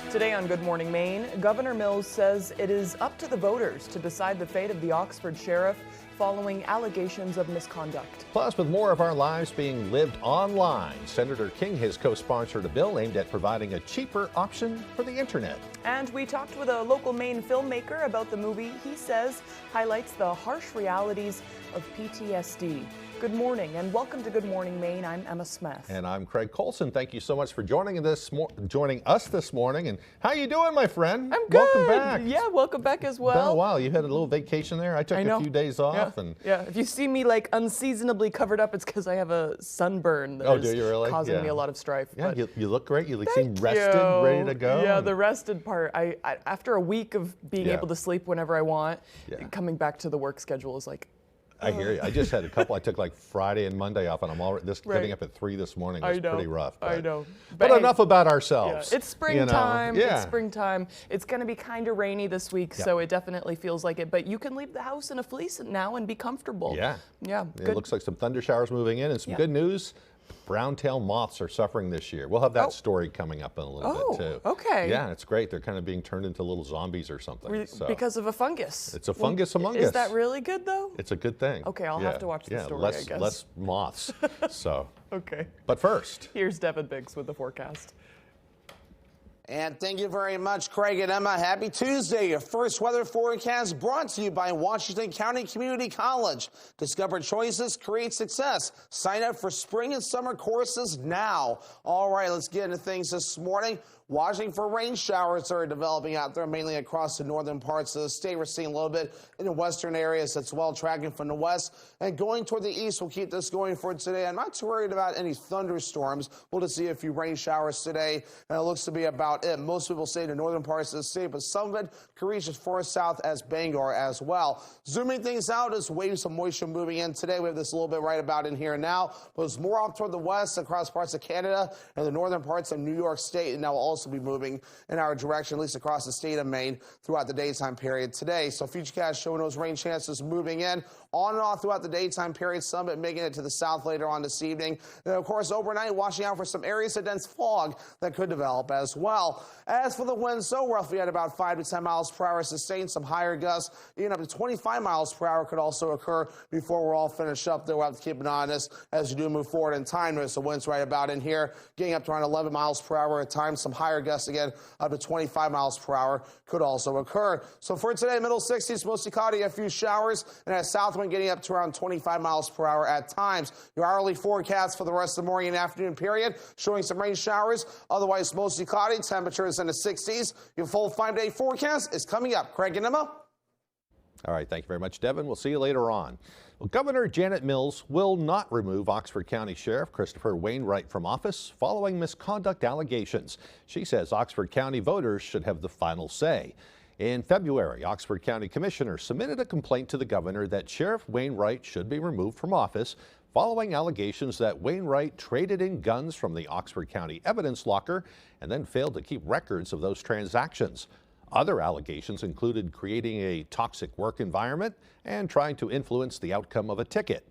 Today on Good Morning Maine, Governor Mills says it is up to the voters to decide the fate of the Oxford sheriff following allegations of misconduct. Plus, with more of our lives being lived online, Senator King has co-sponsored a bill aimed at providing a cheaper option for the internet. And we talked with a local Maine filmmaker about the movie he says highlights the harsh realities of PTSD. Good morning and welcome to Good Morning Maine. I'm Emma Smith. And I'm Craig Colson. Thank you so much for joining us this morning. And how you doing, my friend? I'm good. Welcome back. Yeah, welcome back as well. It's been a while. You had a little vacation there. I took a few days off. Yeah. If you see me like unseasonably covered up, it's because I have a sunburn that do you really? causing me a lot of strife. Yeah, but you look great. You seem rested, ready to go. Yeah, the rested part. I after a week of being able to sleep whenever I want, coming back to the work schedule is like, I hear you. I just had a couple. I took like Friday and Monday off, and I'm already getting up at 3 this morning. It's pretty rough. I know. But enough about ourselves. Yeah, it's springtime. You know? It's springtime. It's going to be kind of rainy this week, so it definitely feels like it. But you can leave the house in a fleece now and be comfortable. Yeah. Yeah. It looks like some thunder showers moving in, and some good news. Brown-tailed moths are suffering this year. We'll have that story coming up in a little bit too. Okay. Yeah, it's great. They're kind of being turned into little zombies or something. Because of a fungus. It's a fungus among us. Is that really good though? It's a good thing. Okay, I'll have to watch the story, I guess. Less moths. Okay. But first, here's Devin Biggs with the forecast. And thank you very much, Craig and Emma. Happy Tuesday. Your first weather forecast brought to you by Washington County Community College. Discover choices, create success. Sign up for spring and summer courses now. All right, let's get into things this morning. Watching for rain showers that are developing out there, mainly across the northern parts of the state. We're seeing a little bit in the western areas as well, tracking from the west. And going toward the east, we'll keep this going for today. I'm not too worried about any thunderstorms. We'll just see a few rain showers today, and it looks to be about it. Most people say the northern parts of the state, but some of it could reach as far south as Bangor as well. Zooming things out, as waves of moisture moving in today. We have this a little bit right about in here now, but it's more off toward the west across parts of Canada and the northern parts of New York State, and that will also be moving in our direction, at least across the state of Maine throughout the daytime period today. So Futurecast showing those rain chances moving in on and off throughout the daytime period, some of it making it to the south later on this evening. And of course, overnight, watching out for some areas of dense fog that could develop as well. As for the winds, so roughly at about 5 to 10 miles per hour sustained, some higher gusts, even up to 25 miles per hour could also occur before we're all finished up there. We'll have to keep an eye on this as you do move forward in time. There's the winds right about in here, getting up to around 11 miles per hour at times. Some higher gusts again, up to 25 miles per hour could also occur. So for today, middle 60s, mostly cloudy, a few showers, and a south wind getting up to around 25 miles per hour at times. Your hourly forecast for the rest of the morning and afternoon period showing some rain showers, otherwise mostly cloudy, temperatures in the 60s. Your full 5-day forecast is coming up. Craig and Emma. All right, thank you very much, Devin. We'll see you later on. Well, Governor Janet Mills will not remove Oxford County Sheriff Christopher Wainwright from office following misconduct allegations. She says Oxford County voters should have the final say. In February, Oxford County Commissioners submitted a complaint to the governor that Sheriff Wainwright should be removed from office following allegations that Wainwright traded in guns from the Oxford County evidence locker and then failed to keep records of those transactions. Other allegations included creating a toxic work environment and trying to influence the outcome of a ticket.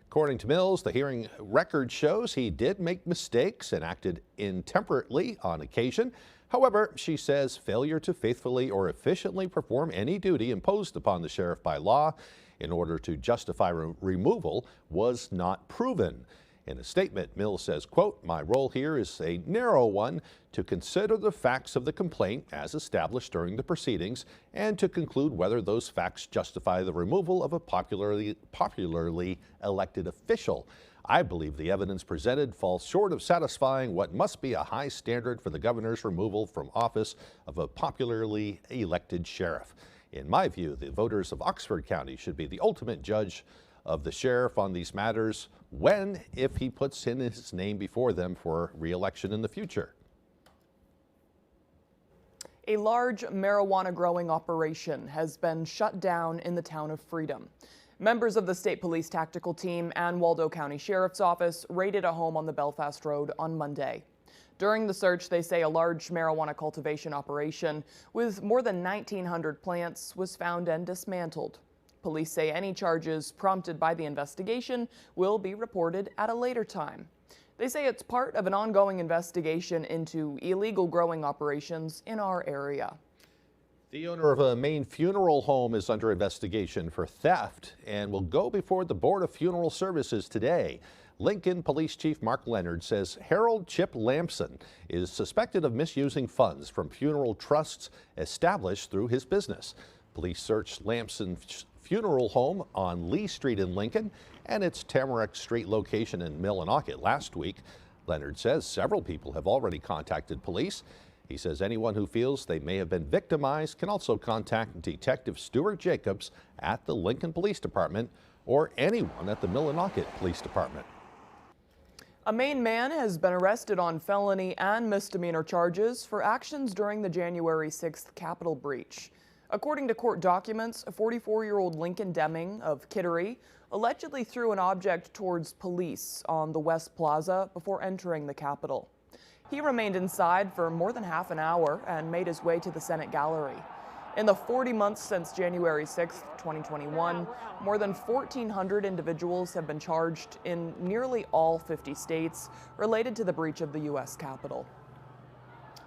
According to Mills, the hearing record shows he did make mistakes and acted intemperately on occasion. However, she says failure to faithfully or efficiently perform any duty imposed upon the sheriff by law in order to justify removal was not proven. In a statement, Mills says, quote, "My role here is a narrow one, to consider the facts of the complaint as established during the proceedings and to conclude whether those facts justify the removal of a popularly elected official. I believe the evidence presented falls short of satisfying what must be a high standard for the governor's removal from office of a popularly elected sheriff. In my view, the voters of Oxford County should be the ultimate judge of the sheriff on these matters if he puts in his name before them for re-election in the future." A large marijuana growing operation has been shut down in the town of Freedom. Members of the State Police Tactical Team and Waldo County Sheriff's Office raided a home on the Belfast Road on Monday. During the search, they say a large marijuana cultivation operation with more than 1,900 plants was found and dismantled. Police say any charges prompted by the investigation will be reported at a later time. They say it's part of an ongoing investigation into illegal growing operations in our area. The owner of a Maine funeral home is under investigation for theft and will go before the Board of Funeral Services today. Lincoln Police Chief Mark Leonard says Harold Chip Lampson is suspected of misusing funds from funeral trusts established through his business. Police searched Lampson's funeral home on Lee Street in Lincoln and its Tamarack Street location in Millinocket last week. Leonard says several people have already contacted police. He says anyone who feels they may have been victimized can also contact Detective Stuart Jacobs at the Lincoln Police Department or anyone at the Millinocket Police Department. A Maine man has been arrested on felony and misdemeanor charges for actions during the January 6th Capitol breach. According to court documents, a 44-year-old Lincoln Deming of Kittery allegedly threw an object towards police on the West Plaza before entering the Capitol. He remained inside for more than half an hour and made his way to the Senate gallery. In the 40 months since January 6, 2021, more than 1,400 individuals have been charged in nearly all 50 states related to the breach of the U.S. Capitol.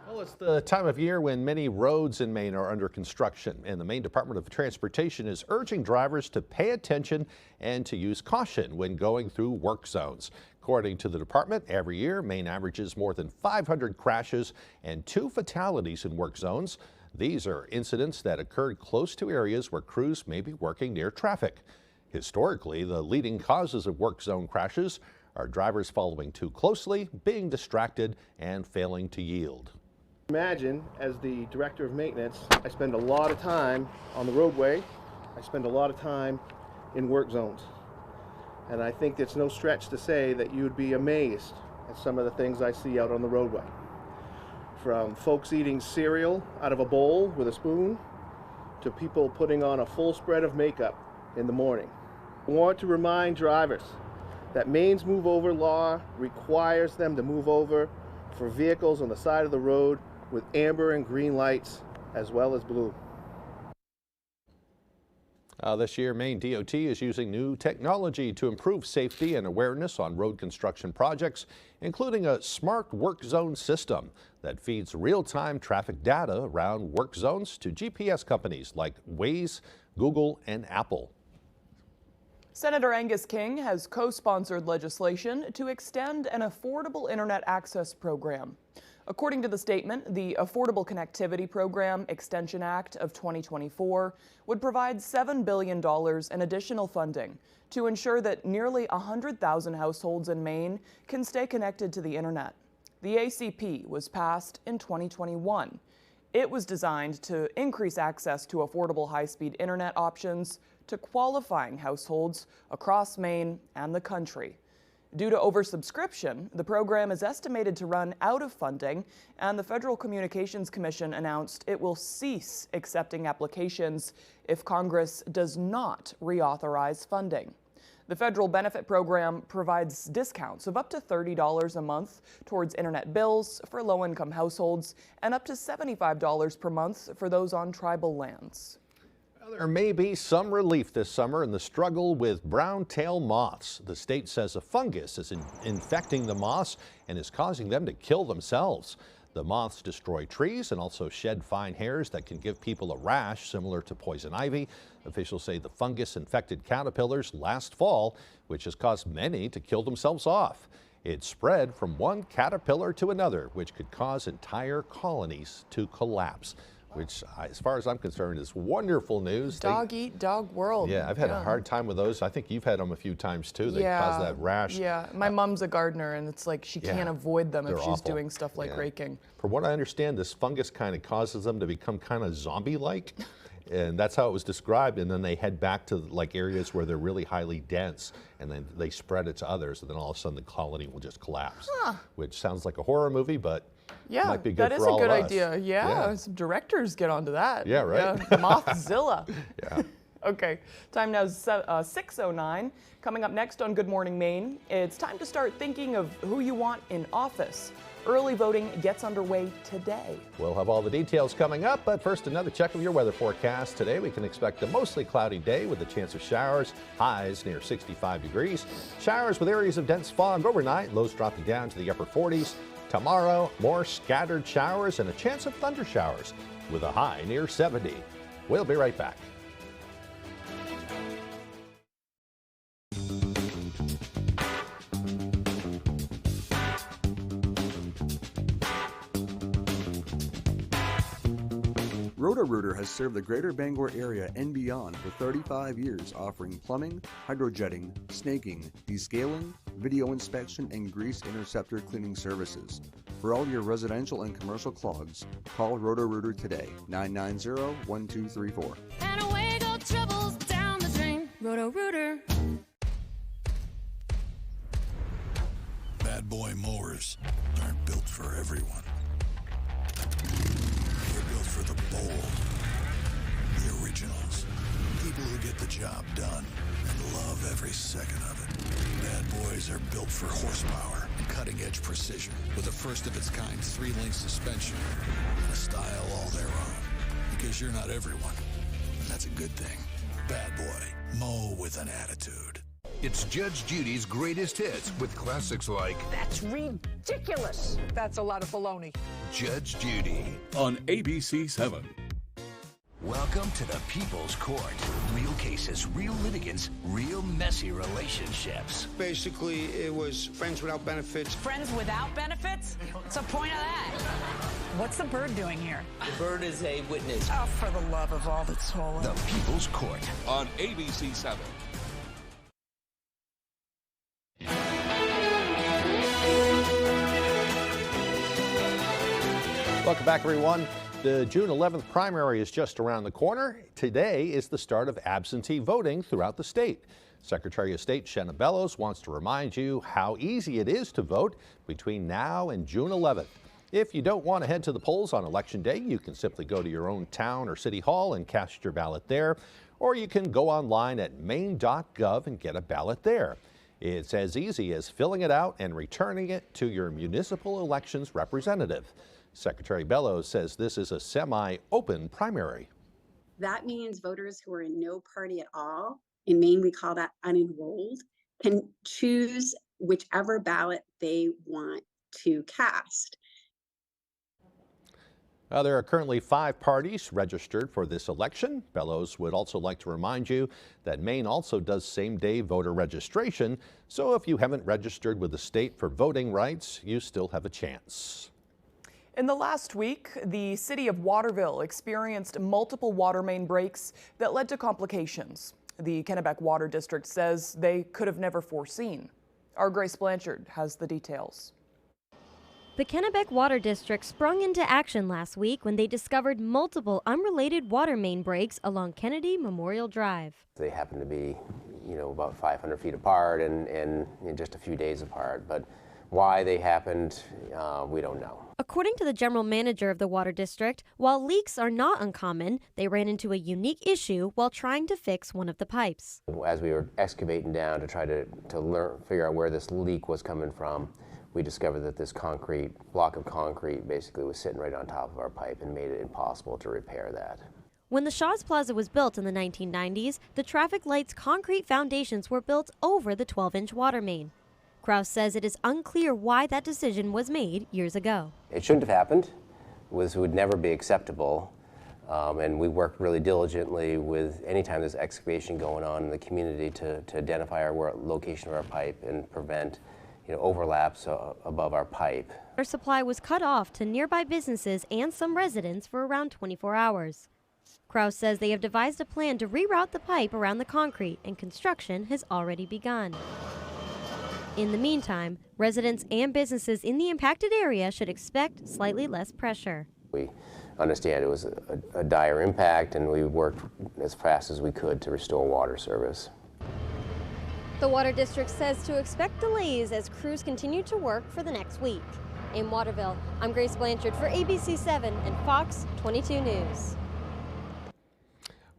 Well, it's the time of year when many roads in Maine are under construction, and the Maine Department of Transportation is urging drivers to pay attention and to use caution when going through work zones. According to the department, every year, Maine averages more than 500 crashes and 2 fatalities in work zones. These are incidents that occurred close to areas where crews may be working near traffic. Historically, the leading causes of work zone crashes are drivers following too closely, being distracted, and failing to yield. Imagine, as the director of maintenance, I spend a lot of time on the roadway. I spend a lot of time in work zones. And I think it's no stretch to say that you would be amazed at some of the things I see out on the roadway. From folks eating cereal out of a bowl with a spoon, to people putting on a full spread of makeup in the morning. I want to remind drivers that Maine's move over law requires them to move over for vehicles on the side of the road with amber and green lights as well as blue. This year, Maine DOT is using new technology to improve safety and awareness on road construction projects, including a smart work zone system that feeds real-time traffic data around work zones to GPS companies like Waze, Google, and Apple. Senator Angus King has co-sponsored legislation to extend an affordable internet access program. According to the statement, the Affordable Connectivity Program Extension Act of 2024 would provide $7 billion in additional funding to ensure that nearly 100,000 households in Maine can stay connected to the internet. The ACP was passed in 2021. It was designed to increase access to affordable high-speed internet options to qualifying households across Maine and the country. Due to oversubscription, the program is estimated to run out of funding, and the Federal Communications Commission announced it will cease accepting applications if Congress does not reauthorize funding. The federal benefit program provides discounts of up to $30 a month towards internet bills for low-income households and up to $75 per month for those on tribal lands. There may be some relief this summer in the struggle with brown-tail moths. The state says a fungus is infecting the moths and is causing them to kill themselves. The moths destroy trees and also shed fine hairs that can give people a rash similar to poison ivy. Officials say the fungus infected caterpillars last fall, which has caused many to kill themselves off. It spread from one caterpillar to another, which could cause entire colonies to collapse, which, as far as I'm concerned, is wonderful news. Dog eat dog world. Yeah, I've had a hard time with those. I think you've had them a few times too. They cause that rash. Yeah, my mom's a gardener, and it's like she can't avoid them if she's awful. doing stuff like raking. From what I understand, this fungus kind of causes them to become kind of zombie-like. And that's how it was described, and then they head back to like areas where they're really highly dense, and then they spread it to others, and then all of a sudden the colony will just collapse, which sounds like a horror movie, but might be good that is for all a good of us. idea. Yeah, some directors get onto that. Yeah, right. Yeah, Mothzilla. Yeah. Okay, time now is 6:09. Coming up next on Good Morning Maine, it's time to start thinking of who you want in office. Early voting gets underway today. We'll have all the details coming up, but first another check of your weather forecast. Today we can expect a mostly cloudy day with a chance of showers, highs near 65 degrees. Showers with areas of dense fog overnight, lows dropping down to the upper 40s. Tomorrow, more scattered showers and a chance of thunder showers with a high near 70. We'll be right back. Roto-Rooter has served the greater Bangor area and beyond for 35 years, offering plumbing, hydrojetting, snaking, descaling, video inspection, and grease interceptor cleaning services. For all your residential and commercial clogs, call Roto-Rooter today, 990-1234. And away go troubles down the drain. Roto-Rooter. Bad boy mowers aren't built for everyone. They're built for the bold, the originals, people who get the job done and love every second of it. Bad boys are built for horsepower and cutting-edge precision with a first-of-its-kind 3-link suspension and a style all their own. Because you're not everyone, and that's a good thing. Bad boy, mow with an attitude. It's Judge Judy's greatest hits with classics like That's ridiculous. That's a lot of baloney. Judge Judy. On ABC7. Welcome to the People's Court. Real cases, real litigants, real messy relationships. Basically, it was friends without benefits. Friends without benefits? What's the point of that? What's the bird doing here? The bird is a witness. Oh, for the love of all that's holy. The People's Court. On ABC7. Welcome back, everyone. The June 11th primary is just around the corner. Today is the start of absentee voting throughout the state. Secretary of State Shenna Bellows wants to remind you how easy it is to vote between now and June 11th. If you don't want to head to the polls on Election Day, you can simply go to your own town or city hall and cast your ballot there, or you can go online at maine.gov and get a ballot there. It's as easy as filling it out and returning it to your municipal elections representative. Secretary Bellows says this is a semi-open primary. That means voters who are in no party at all, in Maine we call that unenrolled, can choose whichever ballot they want to cast. There are currently 5 parties registered for this election. Bellows would also like to remind you that Maine also does same-day voter registration, so if you haven't registered with the state for voting rights, you still have a chance. In the last week, the city of Waterville experienced multiple water main breaks that led to complications. The Kennebec Water District says they could have never foreseen. Our Grace Blanchard has the details. The Kennebec Water District sprung into action last week when they discovered multiple unrelated water main breaks along Kennedy Memorial Drive. They happen to be, about 500 feet apart and just a few days apart, but why they happened, we don't know. According to the general manager of the water district, while leaks are not uncommon, they ran into a unique issue while trying to fix one of the pipes. As we were excavating down to try to figure out where this leak was coming from, we discovered that this block of concrete basically was sitting right on top of our pipe and made it impossible to repair that. When the Shaw's Plaza was built in the 1990s, the traffic lights' concrete foundations were built over the 12-inch water main. Kraus says it is unclear why that decision was made years ago. It shouldn't have happened. It would never be acceptable. And we worked really diligently with any time there's excavation going on in the community to identify our location of our pipe and prevent overlaps above our pipe. Water supply was cut off to nearby businesses and some residents for around 24 hours. Kraus says they have devised a plan to reroute the pipe around the concrete, and construction has already begun. In the meantime, residents and businesses in the impacted area should expect slightly less pressure. We understand it was a dire impact, and we worked as fast as we could to restore water service. The Water District says to expect delays as crews continue to work for the next week. In Waterville, I'm Grace Blanchard for ABC7 and Fox 22 News.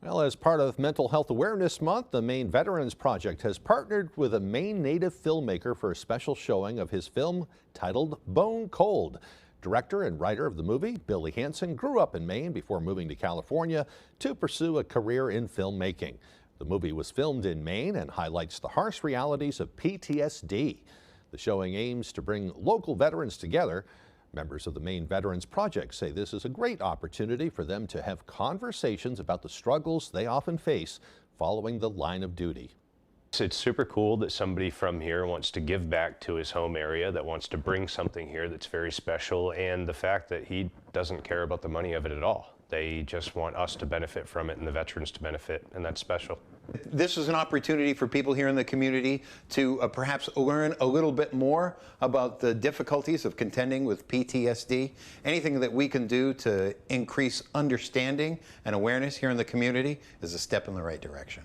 Well, as part of Mental Health Awareness Month, the Maine Veterans Project has partnered with a Maine native filmmaker for a special showing of his film titled Bone Cold. Director and writer of the movie, Billy Hansen, grew up in Maine before moving to California to pursue a career in filmmaking. The movie was filmed in Maine and highlights the harsh realities of PTSD. The showing aims to bring local veterans together. Members of the Maine Veterans Project say this is a great opportunity for them to have conversations about the struggles they often face following the line of duty. It's super cool that somebody from here wants to give back to his home area, that wants to bring something here that's very special, and the fact that he doesn't care about the money of it at all. They just want us to benefit from it and the veterans to benefit, and that's special. This is an opportunity for people here in the community to perhaps learn a little bit more about the difficulties of contending with PTSD. Anything that we can do to increase understanding and awareness here in the community is a step in the right direction.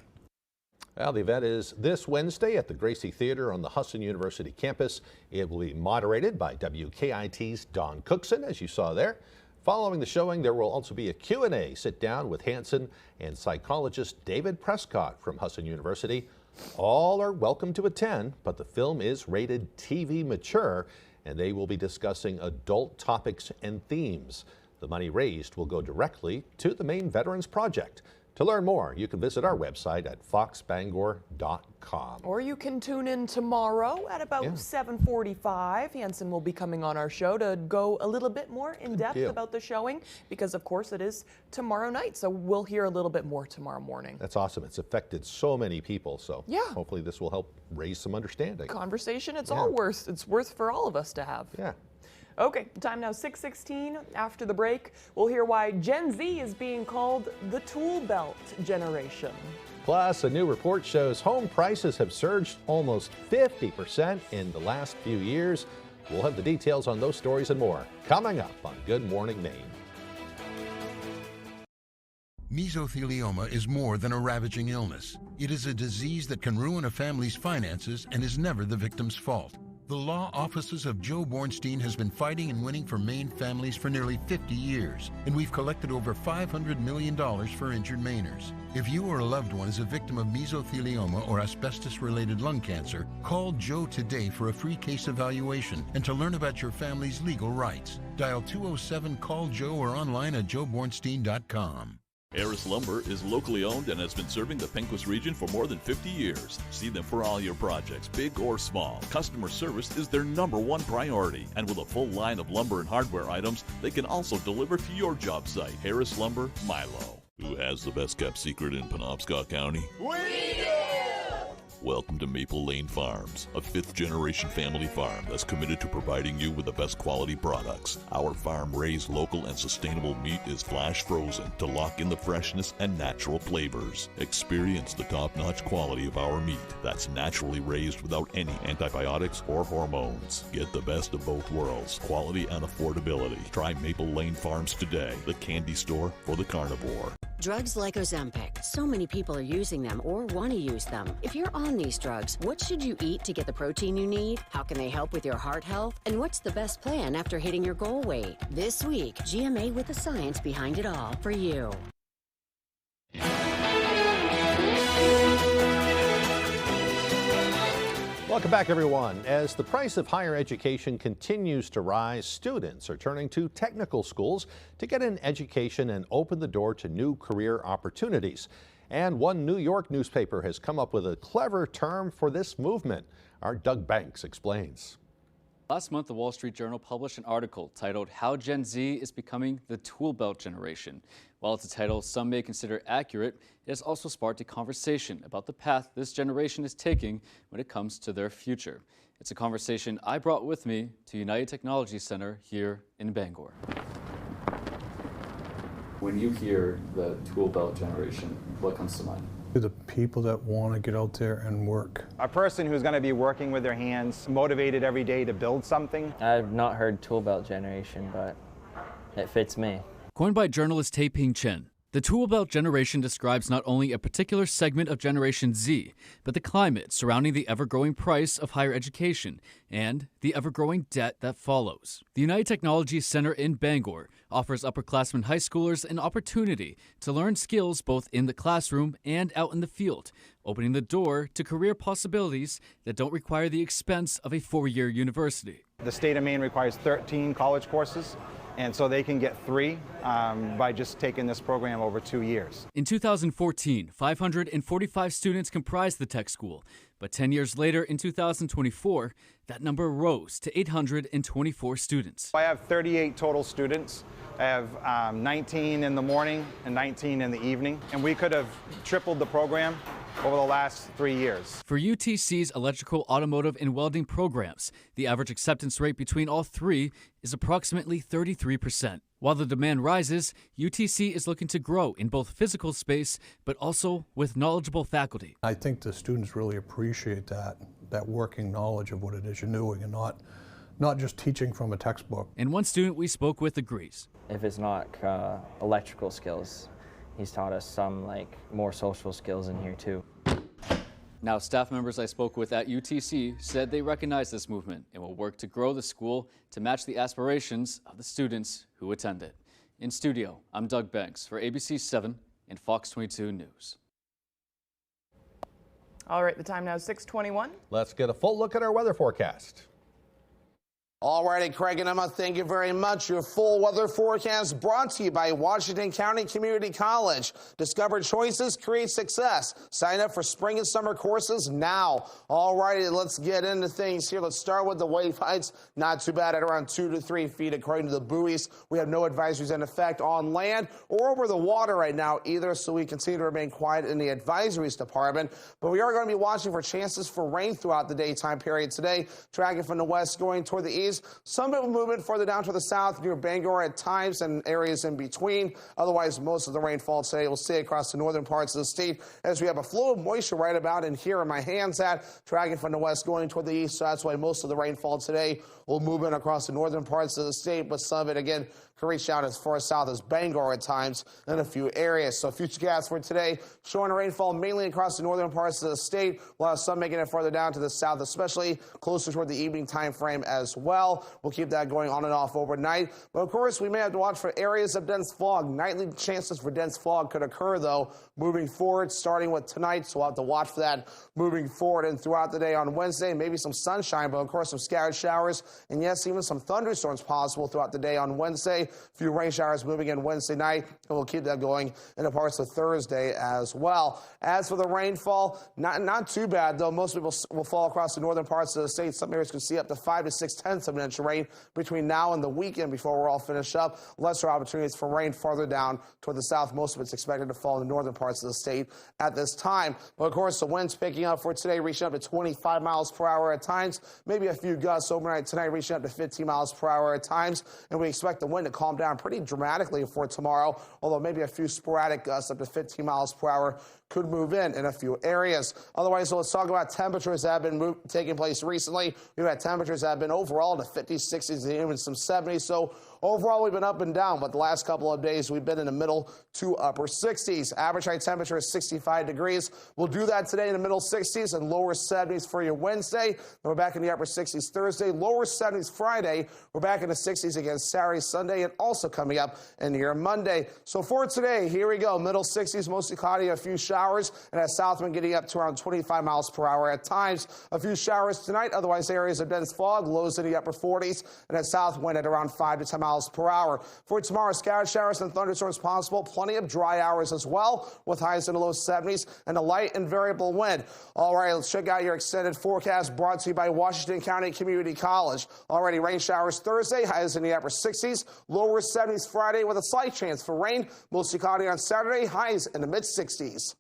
Well, the event is this Wednesday at the Gracie Theater on the Husson University campus. It will be moderated by WKIT's Don Cookson, as you saw there. Following the showing, there will also be a Q&A sit-down with Hansen and psychologist David Prescott from Husson University. All are welcome to attend, but the film is rated TV mature, and they will be discussing adult topics and themes. The money raised will go directly to the Maine Veterans Project. To learn more, you can visit our website at foxbangor.com. Or you can tune in tomorrow at about 7:45. Hansen will be coming on our show to go a little bit more in depth about the showing, because of course it is tomorrow night, so we'll hear a little bit more tomorrow morning. That's awesome. It's affected so many people, so hopefully this will help raise some understanding. Conversation, it's worth for all of us to have. Yeah. Okay, time now 6:16. After the break, we'll hear why Gen Z is being called the tool belt generation. Plus, a new report shows home prices have surged almost 50% in the last few years. We'll have the details on those stories and more coming up on Good Morning Maine. Mesothelioma is more than a ravaging illness. It is a disease that can ruin a family's finances and is never the victim's fault. The law offices of Joe Bornstein has been fighting and winning for Maine families for nearly 50 years, and we've collected over $500 million for injured Mainers. If you or a loved one is a victim of mesothelioma or asbestos-related lung cancer, call Joe today for a free case evaluation and to learn about your family's legal rights. Dial 207-CALL-JOE or online at joebornstein.com. Harris Lumber is locally owned and has been serving the Pequot region for more than 50 years. See them for all your projects, big or small. Customer service is their #1 priority. And with a full line of lumber and hardware items, they can also deliver to your job site. Harris Lumber, Milo. Who has the best kept secret in Penobscot County? We do! Welcome to Maple Lane Farms, a 5th-generation family farm that's committed to providing you with the best quality products. Our farm-raised local and sustainable meat is flash frozen to lock in the freshness and natural flavors. Experience the top-notch quality of our meat that's naturally raised without any antibiotics or hormones. Get the best of both worlds, quality and affordability. Try Maple Lane Farms today, the candy store for the carnivore. Drugs like Ozempic. So many people are using them or want to use them. If you're on these drugs, what should you eat to get the protein you need? How can they help with your heart health? And what's the best plan after hitting your goal weight? This week, GMA with the science behind it all for you. Welcome back, everyone. As the price of higher education continues to rise, students are turning to technical schools to get an education and open the door to new career opportunities. And one New York newspaper has come up with a clever term for this movement. Our Doug Banks explains. Last month, the Wall Street Journal published an article titled "How Gen Z is Becoming the Tool Belt Generation." While it's a title some may consider accurate, it has also sparked a conversation about the path this generation is taking when it comes to their future. It's a conversation I brought with me to United Technology Center here in Bangor. When you hear the Tool Belt Generation, what comes to mind? The people that want to get out there and work. A person who's going to be working with their hands, motivated every day to build something. I've not heard Tool Belt Generation, but it fits me. Coined by journalist Tae-Ping Chen, The tool belt generation describes not only a particular segment of Generation Z, but the climate surrounding the ever-growing price of higher education and the ever-growing debt that follows. The United Technology Center in Bangor offers upperclassmen high schoolers an opportunity to learn skills both in the classroom and out in the field, opening the door to career possibilities that don't require the expense of a 4-year university. The state of Maine requires 13 college courses, and so they can get 3 by just taking this program over 2 years. In 2014, 545 students comprised the tech school, but 10 years later, in 2024, that number rose to 824 students. I have 38 total students. I have 19 in the morning and 19 in the evening, and we could have tripled the program over the last 3 years. For UTC's electrical, automotive, and welding programs, the average acceptance rate between all 3 is approximately 33%. While the demand rises, UTC is looking to grow in both physical space, but also with knowledgeable faculty. I think the students really appreciate that working knowledge of what it is you're doing and not just teaching from a textbook. And one student we spoke with agrees. If it's not electrical skills, he's taught us some more social skills in here too. Now, staff members I spoke with at UTC said they recognize this movement and will work to grow the school to match the aspirations of the students who attend it. In studio, I'm Doug Banks for ABC 7 and Fox 22 News. All right, the time now is 6:21. Let's get a full look at our weather forecast. All righty, Craig and Emma, thank you very much. Your full weather forecast brought to you by Washington County Community College. Discover choices, create success. Sign up for spring and summer courses now. All righty, let's get into things here. Let's start with the wave heights. Not too bad at around 2 to 3 feet according to the buoys. We have no advisories in effect on land or over the water right now either, so we continue to remain quiet in the advisories department. But we are going to be watching for chances for rain throughout the daytime period today. Tracking from the west going toward the east. Some bit of movement further down to the south near Bangor at times and areas in between. Otherwise, most of the rainfall today will stay across the northern parts of the state as we have a flow of moisture right about in here in my hands at tracking from the west going toward the east. So that's why most of the rainfall today will move in across the northern parts of the state. But some of it, again, can reach out as far south as Bangor at times in a few areas. So futurecast for today showing rainfall mainly across the northern parts of the state. We'll have some making it further down to the south, especially closer toward the evening time frame as well. We'll keep that going on and off overnight. But of course, we may have to watch for areas of dense fog. Nightly chances for dense fog could occur, though, moving forward, starting with tonight. So we'll have to watch for that moving forward and throughout the day on Wednesday. Maybe some sunshine, but of course, some scattered showers. And yes, even some thunderstorms possible throughout the day on Wednesday. A few rain showers moving in Wednesday night, and we'll keep that going into parts of Thursday as well. As for the rainfall, not too bad, though. Most people will fall across the northern parts of the state. Some areas could see up to 5 to 6/10 of an inch of rain between now and the weekend before we're all finished up. Lesser opportunities for rain farther down toward the south. Most of it's expected to fall in the northern parts of the state at this time. But of course, the wind's picking up for today, reaching up to 25 miles per hour at times. Maybe a few gusts overnight tonight, reaching up to 15 miles per hour at times. And we expect the wind to calm down pretty dramatically for tomorrow, although maybe a few sporadic gusts up to 15 miles per hour could move in a few areas. Otherwise, let's talk about temperatures that have been taking place recently. We've had temperatures that have been overall in the 50s, 60s, and even some 70s. So overall, we've been up and down, but the last couple of days, we've been in the middle to upper 60s. Average high temperature is 65 degrees. We'll do that today in the middle 60s and lower 70s for your Wednesday. Then we're back in the upper 60s Thursday, lower 70s Friday. We're back in the 60s again Saturday, Sunday, and also coming up in here Monday. So for today, here we go. Middle 60s, mostly cloudy, a few showers, and at Southman getting up to around 25 miles per hour at times. A few showers tonight, otherwise areas of dense fog, lows in the upper 40s, and at Southwind at around 5 to 10 miles per hour. For tomorrow, scattered showers and thunderstorms possible. Plenty of dry hours as well, with highs in the low 70s and a light and variable wind. All right, let's check out your extended forecast brought to you by Washington County Community College. Already rain showers Thursday, highs in the upper 60s, lower 70s Friday with a slight chance for rain. Mostly cloudy on Saturday, highs in the mid 60s.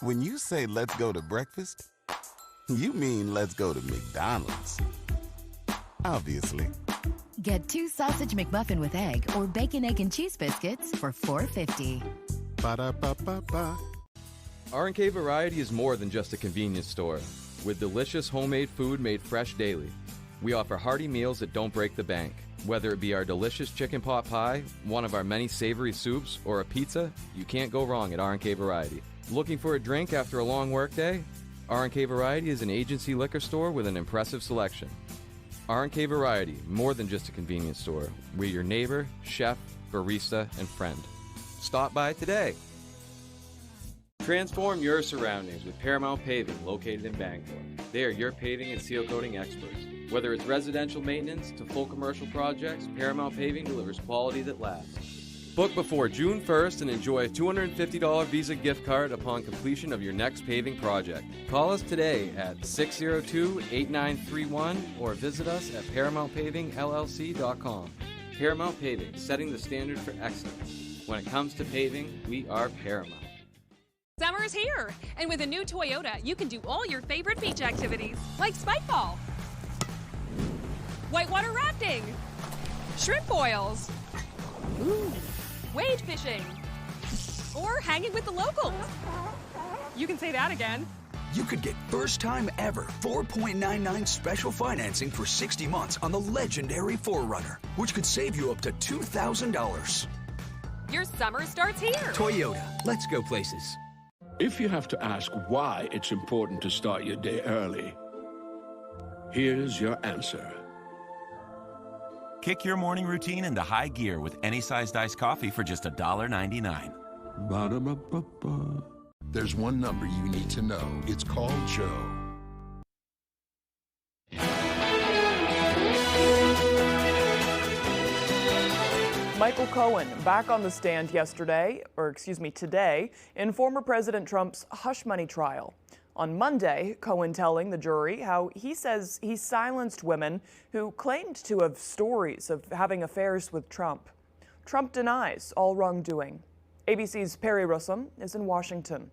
When you say let's go to breakfast, you mean let's go to McDonald's. Obviously. Get 2 sausage McMuffin with egg or bacon, egg, and cheese biscuits for $4.50. Ba-da-ba-ba-ba. R&K Variety is more than just a convenience store. With delicious homemade food made fresh daily. We offer hearty meals that don't break the bank. Whether it be our delicious chicken pot pie, one of our many savory soups, or a pizza, you can't go wrong at R&K Variety. Looking for a drink after a long workday? R&K Variety is an agency liquor store with an impressive selection. R&K Variety, more than just a convenience store. We're your neighbor, chef, barista, and friend. Stop by today. Transform your surroundings with Paramount Paving, located in Bangor. They are your paving and seal coating experts. Whether it's residential maintenance to full commercial projects, Paramount Paving delivers quality that lasts. Book before June 1st and enjoy a $250 Visa gift card upon completion of your next paving project. Call us today at 602-8931 or visit us at ParamountPavingLLC.com. Paramount Paving, setting the standard for excellence. When it comes to paving, we are Paramount. Summer is here, and with a new Toyota, you can do all your favorite beach activities, like spikeball, whitewater rafting, shrimp boils, wade fishing, or hanging with the locals. You can say that again. You could get first time ever 4.99 special financing for 60 months on the legendary 4Runner, which could save you up to $2,000. Your summer starts here. Toyota, let's go places. If you have to ask why it's important to start your day early, here's your answer. Kick your morning routine into high gear with any sized iced coffee for just $1.99. Ba-da-ba-ba-ba. There's one number you need to know. It's called Joe. Michael Cohen back on the stand today, in former President Trump's hush money trial. On Monday, Cohen telling the jury how he says he silenced women who claimed to have stories of having affairs with Trump. Trump denies all wrongdoing. ABC's Perry Russum is in Washington.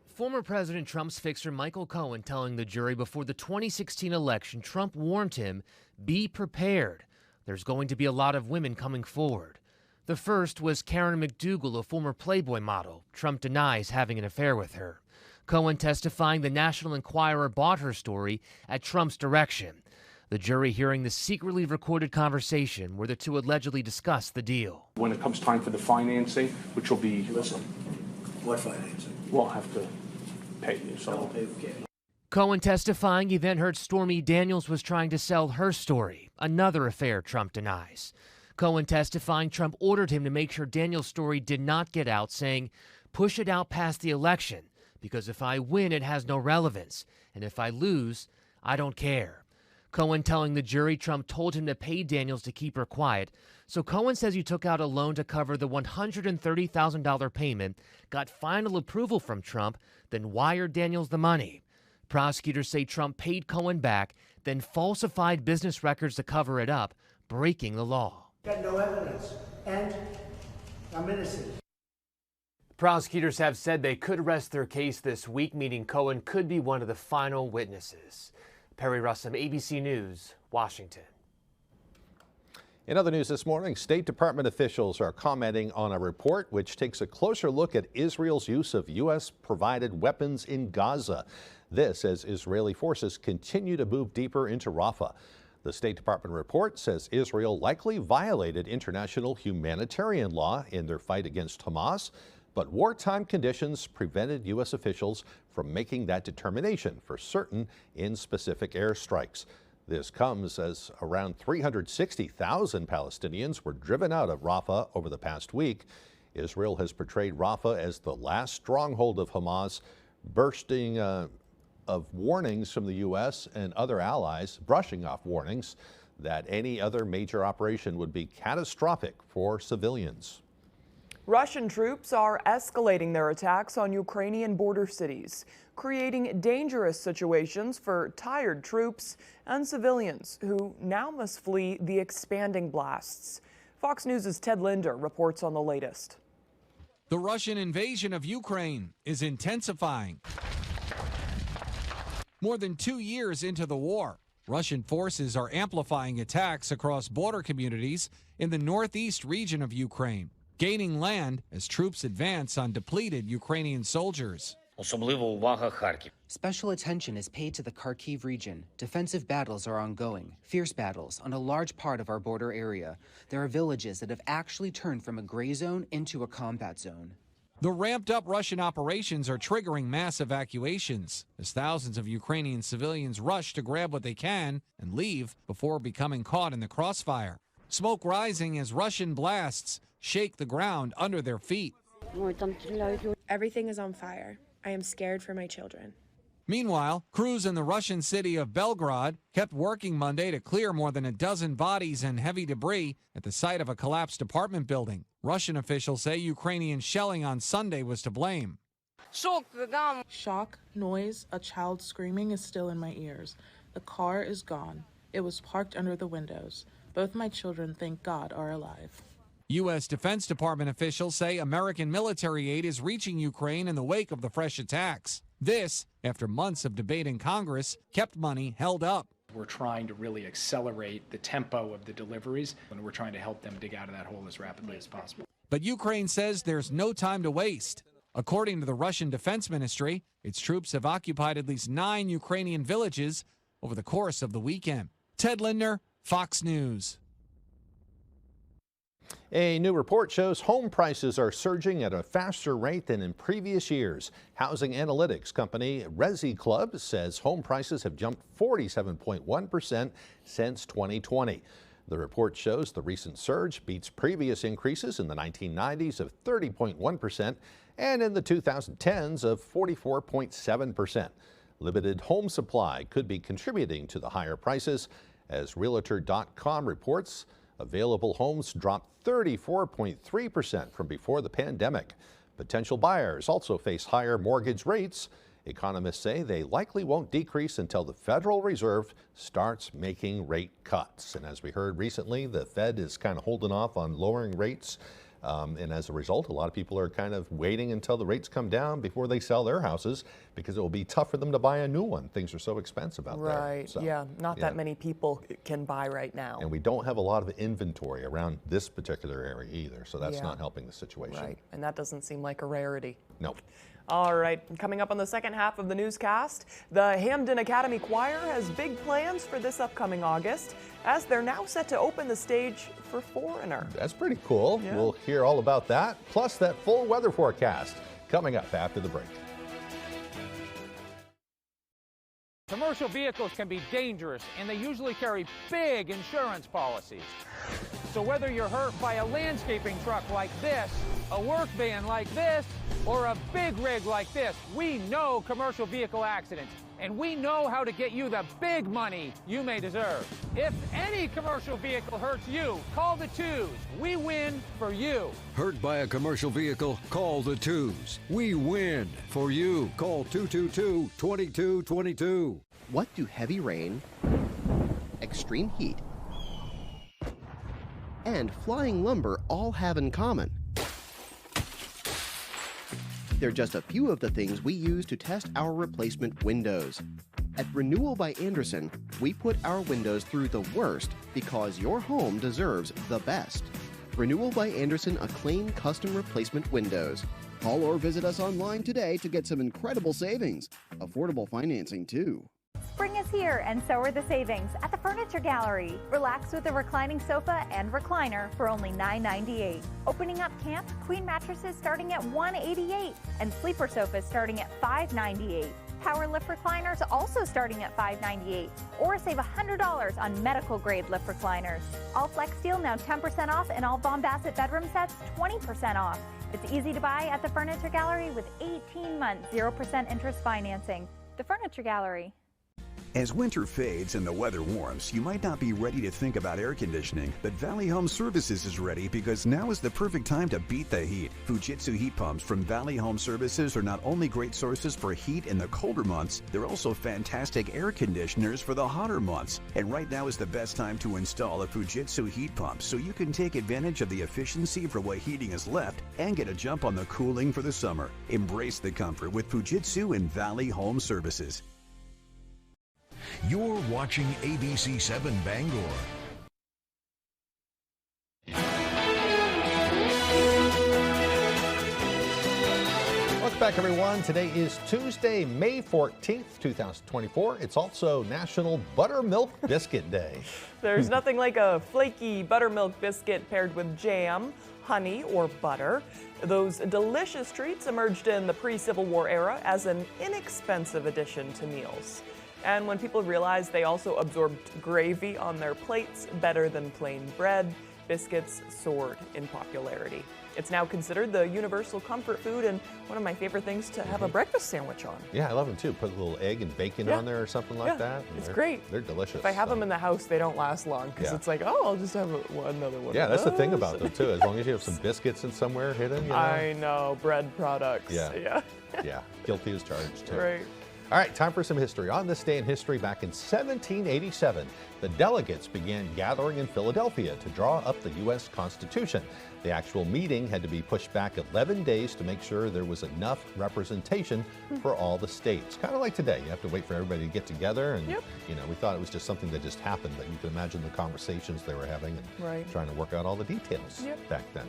Former President Trump's fixer Michael Cohen telling the jury before the 2016 election Trump warned him, be prepared. There's going to be a lot of women coming forward. The first was Karen McDougal, a former Playboy model. Trump denies having an affair with her. Cohen testifying the National Enquirer bought her story at Trump's direction. The jury hearing the secretly recorded conversation where the two allegedly discussed the deal. When it comes time for the financing, which will be... Listen, what financing? We'll have to pay you. So. Cohen testifying he then heard Stormy Daniels was trying to sell her story, another affair Trump denies. Cohen testifying Trump ordered him to make sure Daniels' story did not get out, saying, push it out past the election, because if I win, it has no relevance, and if I lose, I don't care. Cohen telling the jury Trump told him to pay Daniels to keep her quiet, so Cohen says he took out a loan to cover the $130,000 payment, got final approval from Trump, then wired Daniels the money. Prosecutors say Trump paid Cohen back, then falsified business records to cover it up, breaking the law. Got no evidence, and I'm innocent. Prosecutors have said they could rest their case this week, meaning Cohen could be one of the final witnesses. Perry Russum, ABC News, Washington. In other news this morning, State Department officials are commenting on a report which takes a closer look at Israel's use of U.S.-provided weapons in Gaza. This as Israeli forces continue to move deeper into Rafah. The State Department report says Israel likely violated international humanitarian law in their fight against Hamas, but wartime conditions prevented U.S. officials from making that determination for certain in specific airstrikes. This comes as around 360,000 Palestinians were driven out of Rafah over the past week. Israel has portrayed Rafah as the last stronghold of Hamas, bursting of warnings from the U.S. and other allies, brushing off warnings that any other major operation would be catastrophic for civilians. Russian troops are escalating their attacks on Ukrainian border cities, creating dangerous situations for tired troops and civilians who now must flee the expanding blasts. Fox News' Ted Linder reports on the latest. The Russian invasion of Ukraine is intensifying. More than 2 years into the war, Russian forces are amplifying attacks across border communities in the northeast region of Ukraine, gaining land as troops advance on depleted Ukrainian soldiers. Special attention is paid to the Kharkiv region. Defensive battles are ongoing, fierce battles on a large part of our border area. There are villages that have actually turned from a gray zone into a combat zone. The ramped-up Russian operations are triggering mass evacuations as thousands of Ukrainian civilians rush to grab what they can and leave before becoming caught in the crossfire. Smoke rising as Russian blasts shake the ground under their feet. Everything is on fire. I am scared for my children. Meanwhile, crews in the Russian city of Belgrade kept working Monday to clear more than a dozen bodies and heavy debris at the site of a collapsed apartment building. Russian officials say Ukrainian shelling on Sunday was to blame. Shock, noise, a child screaming is still in my ears. The car is gone. It was parked under the windows. Both my children, thank God, are alive. U.S. Defense Department officials say American military aid is reaching Ukraine in the wake of the fresh attacks. This, after months of debate in Congress, kept money held up. We're trying to really accelerate the tempo of the deliveries, and we're trying to help them dig out of that hole as rapidly as possible. But Ukraine says there's no time to waste. According to the Russian Defense Ministry, its troops have occupied at least 9 Ukrainian villages over the course of the weekend. Ted Lindner, Fox News. A new report shows home prices are surging at a faster rate than in previous years. Housing analytics company Resi Club says home prices have jumped 47.1% since 2020. The report shows the recent surge beats previous increases in the 1990s of 30.1% and in the 2010s of 44.7%. Limited home supply could be contributing to the higher prices. As Realtor.com reports, available homes dropped 34.3% from before the pandemic. Potential buyers also face higher mortgage rates. Economists say they likely won't decrease until the Federal Reserve starts making rate cuts. And as we heard recently, the Fed is kind of holding off on lowering rates. And as a result, a lot of people are kind of waiting until the rates come down before they sell their houses because it will be tough for them to buy a new one. Things are so expensive out there. Right, So, yeah, not that many people can buy right now. And we don't have a lot of inventory around this particular area either, so that's Yeah. not helping the situation. Right, and that doesn't seem like a rarity. Nope. All right, coming up on the second half of the newscast, the Hamden Academy Choir has big plans for this upcoming August as they're now set to open the stage for Foreigner. That's pretty cool. Yeah. We'll hear all about that, plus that full weather forecast coming up after the break. Commercial vehicles can be dangerous, and they usually carry big insurance policies. So whether you're hurt by a landscaping truck like this, a work van like this, or a big rig like this, we know commercial vehicle accidents, and we know how to get you the big money you may deserve. If any commercial vehicle hurts you, call the twos. We win for you. Hurt by a commercial vehicle? Call the twos. We win for you. Call 222-2222. What do heavy rain, extreme heat, and flying lumber all have in common? They're just a few of the things we use to test our replacement windows. At Renewal by Andersen, we put our windows through the worst because your home deserves the best. Renewal by Andersen acclaimed custom replacement windows. Call or visit us online today to get some incredible savings. Affordable financing, too. Spring is here, and so are the savings at the Furniture Gallery. Relax with a reclining sofa and recliner for only $9.98. Opening up camp, queen mattresses starting at $188, and sleeper sofas starting at $598. Power lift recliners also starting at $598, or save $100 on medical grade lift recliners. All Flex Steel now 10% off, and all Von Bassett bedroom sets 20% off. It's easy to buy at the Furniture Gallery with 18-month 0% interest financing. The Furniture Gallery. As winter fades and the weather warms, you might not be ready to think about air conditioning, but Valley Home Services is ready because now is the perfect time to beat the heat. Fujitsu heat pumps from Valley Home Services are not only great sources for heat in the colder months, they're also fantastic air conditioners for the hotter months. And right now is the best time to install a Fujitsu heat pump so you can take advantage of the efficiency for what heating is left and get a jump on the cooling for the summer. Embrace the comfort with Fujitsu and Valley Home Services. You're watching ABC 7 Bangor. Welcome back, everyone. Today is Tuesday, May 14th, 2024. It's also National Buttermilk Biscuit Day. There's nothing like a flaky buttermilk biscuit paired with jam, honey, or butter. Those delicious treats emerged in the pre-Civil War era as an inexpensive addition to meals. And when people realized they also absorbed gravy on their plates better than plain bread, biscuits soared in popularity. It's now considered the universal comfort food and one of my favorite things to have a breakfast sandwich on. Yeah, I love them too. Put a little egg and bacon on there or something like that. It's great. They're delicious. If I have them in the house, they don't last long because it's like, oh, I'll just have another one. Yeah, of that's the thing those. about them too. As long as you have some biscuits in somewhere hidden, you know. I know, bread products. Yeah. Yeah, guilty as charged too. Right. All right, time for some history. On this day in history, back in 1787, the delegates began gathering in Philadelphia to draw up the U.S. Constitution. The actual meeting had to be pushed back 11 days to make sure there was enough representation for all the states. Kind of like today, you have to wait for everybody to get together, and you know, we thought it was just something that just happened, but you can imagine the conversations they were having and trying to work out all the details back then.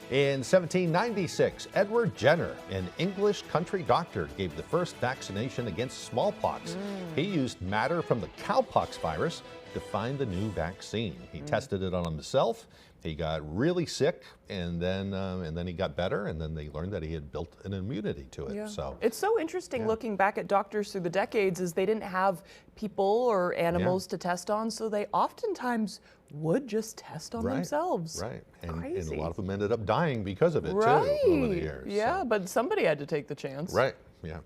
In 1796, Edward Jenner, an English country doctor, gave the first vaccination against smallpox. He used matter from the cowpox virus to find the new vaccine. He tested it on himself. He got really sick, and then he got better, and then they learned that he had built an immunity to it. So it's so interesting looking back at doctors through the decades, is they didn't have people or animals to test on, so they oftentimes would just test on themselves. Right, and a lot of them ended up dying because of it too over the years. Yeah, but somebody had to take the chance. Right, yeah.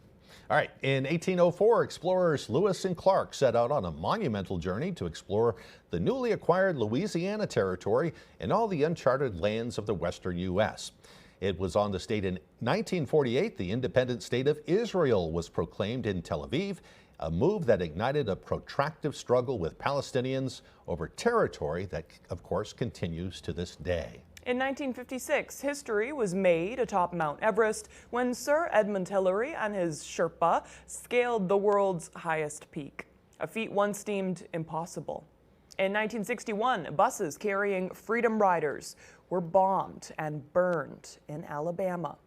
All right, in 1804, explorers Lewis and Clark set out on a monumental journey to explore the newly acquired Louisiana Territory and all the uncharted lands of the western U.S. It was on this date in 1948 the independent state of Israel was proclaimed in Tel Aviv, a move that ignited a protracted struggle with Palestinians over territory that, of course, continues to this day. In 1956, history was made atop Mount Everest when Sir Edmund Hillary and his Sherpa scaled the world's highest peak, a feat once deemed impossible. In 1961, buses carrying Freedom Riders were bombed and burned in Alabama.